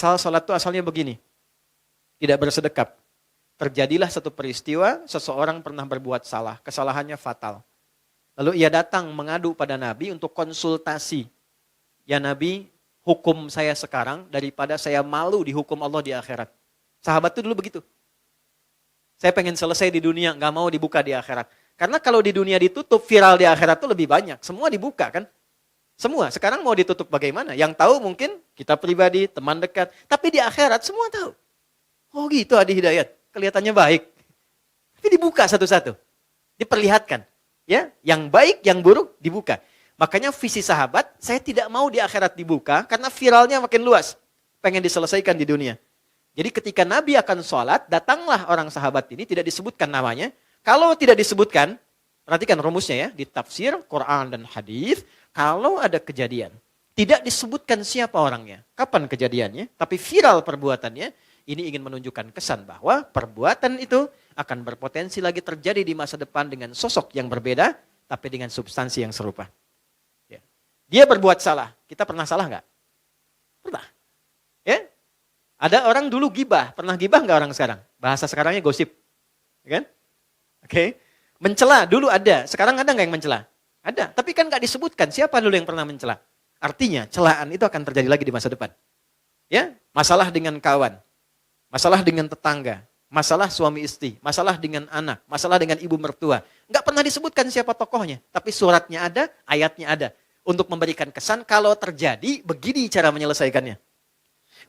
Asal sholat itu asalnya begini. Tidak bersedekap. Terjadilah satu peristiwa, seseorang pernah berbuat salah. Kesalahannya fatal. Lalu ia datang mengadu pada Nabi untuk konsultasi. Ya Nabi, hukum saya sekarang daripada saya malu dihukum Allah di akhirat. Sahabat itu dulu begitu. Saya pengen selesai di dunia, gak mau dibuka di akhirat. Karena kalau di dunia ditutup, viral di akhirat itu lebih banyak. Semua dibuka kan? Semua. Sekarang mau ditutup bagaimana? Yang tahu mungkin kita pribadi, teman dekat. Tapi di akhirat semua tahu. Oh gitu Adi Hidayat. Kelihatannya baik. Tapi dibuka satu-satu. Diperlihatkan. Ya, yang baik, yang buruk dibuka. Makanya visi sahabat, saya tidak mau di akhirat dibuka karena viralnya makin luas. Pengen diselesaikan di dunia. Jadi ketika Nabi akan sholat, datanglah orang sahabat ini, tidak disebutkan namanya. Kalau tidak disebutkan, perhatikan rumusnya ya, di tafsir, Quran dan hadis, kalau ada kejadian, tidak disebutkan siapa orangnya, kapan kejadiannya, tapi viral perbuatannya, ini ingin menunjukkan kesan bahwa perbuatan itu akan berpotensi lagi terjadi di masa depan dengan sosok yang berbeda, tapi dengan substansi yang serupa. Ya. Dia berbuat salah, kita pernah salah nggak? Pernah. Ya? Ada orang dulu gibah, pernah gibah nggak orang sekarang? Bahasa sekarangnya gosip, ya kan? Oke. Mencela dulu ada, sekarang ada nggak yang mencela? Ada, tapi kan nggak disebutkan siapa dulu yang pernah mencela. Artinya celaan itu akan terjadi lagi di masa depan. Ya, masalah dengan kawan, masalah dengan tetangga, masalah suami istri, masalah dengan anak, masalah dengan ibu mertua. Nggak pernah disebutkan siapa tokohnya, tapi suratnya ada, ayatnya ada. Untuk memberikan kesan kalau terjadi, begini cara menyelesaikannya.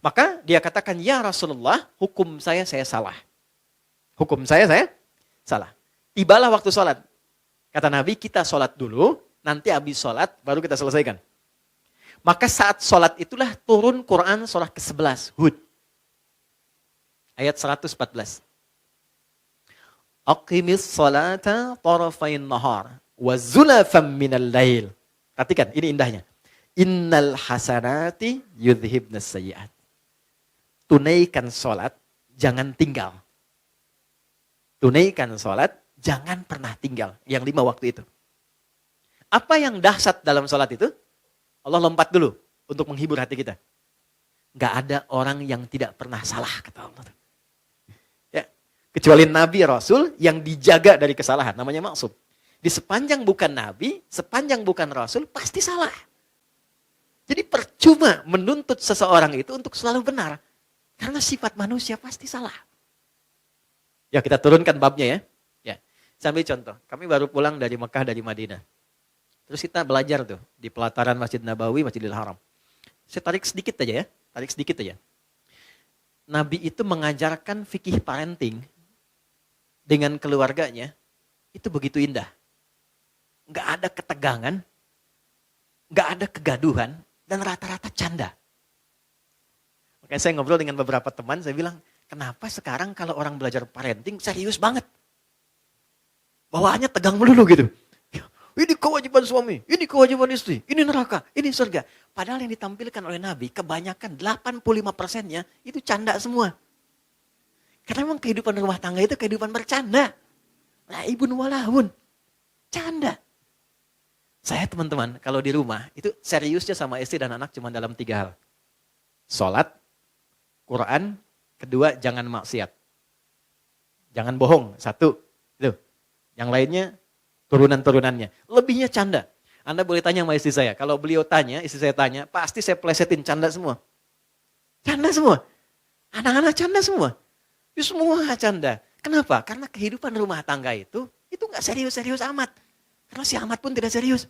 Maka dia katakan, ya Rasulullah, hukum saya salah. Hukum saya salah. Tibalah waktu sholat. Kata Nabi, kita sholat dulu, nanti habis sholat, baru kita selesaikan. Maka saat sholat itulah turun Quran surah ke-11, Hud. Ayat 114. Aqimis sholata tarafain nahar, wa zulafam minal lail. Perhatikan, ini indahnya. Innal hasanati yudhibnas sayyi'at. Tunaikan sholat, jangan tinggal. Tunaikan sholat, jangan pernah tinggal. Yang 5 waktu itu. Apa yang dahsyat dalam sholat itu? Allah lompat dulu untuk menghibur hati kita. Gak ada orang yang tidak pernah salah, kata Allah. Ya. Kecuali Nabi Rasul yang dijaga dari kesalahan. Namanya maksum. Di sepanjang bukan Nabi, sepanjang bukan Rasul, pasti salah. Jadi percuma menuntut seseorang itu untuk selalu benar. Karena sifat manusia pasti salah. Ya kita turunkan babnya ya. Saya ambil contoh, kami baru pulang dari Mekah, dari Madinah. Terus kita belajar tuh di pelataran Masjid Nabawi, Masjidil Haram. Saya tarik sedikit aja ya. Nabi itu mengajarkan fikih parenting dengan keluarganya, itu begitu indah. Nggak ada ketegangan, nggak ada kegaduhan, dan rata-rata canda. Makanya saya ngobrol dengan beberapa teman, saya bilang, kenapa sekarang kalau orang belajar parenting serius banget? Bawaannya tegang melulu gitu. Ini kewajiban suami, ini kewajiban istri, ini neraka, ini surga. Padahal yang ditampilkan oleh Nabi, kebanyakan 85%-nya itu canda semua. Karena memang kehidupan rumah tangga itu kehidupan bercanda. Laibun walahun. Canda. Saya teman-teman, kalau di rumah, itu seriusnya sama istri dan anak cuma dalam 3 hal. Sholat, Quran, kedua jangan maksiat. Jangan bohong, 1. Itu. Yang lainnya, turunan-turunannya. Lebihnya canda. Anda boleh tanya sama istri saya. Kalau beliau tanya, istri saya tanya, pasti saya plesetin canda semua. Canda semua. Anak-anak canda semua. Itu semua canda. Kenapa? Karena kehidupan rumah tangga itu gak serius-serius amat. Karena si amat pun tidak serius.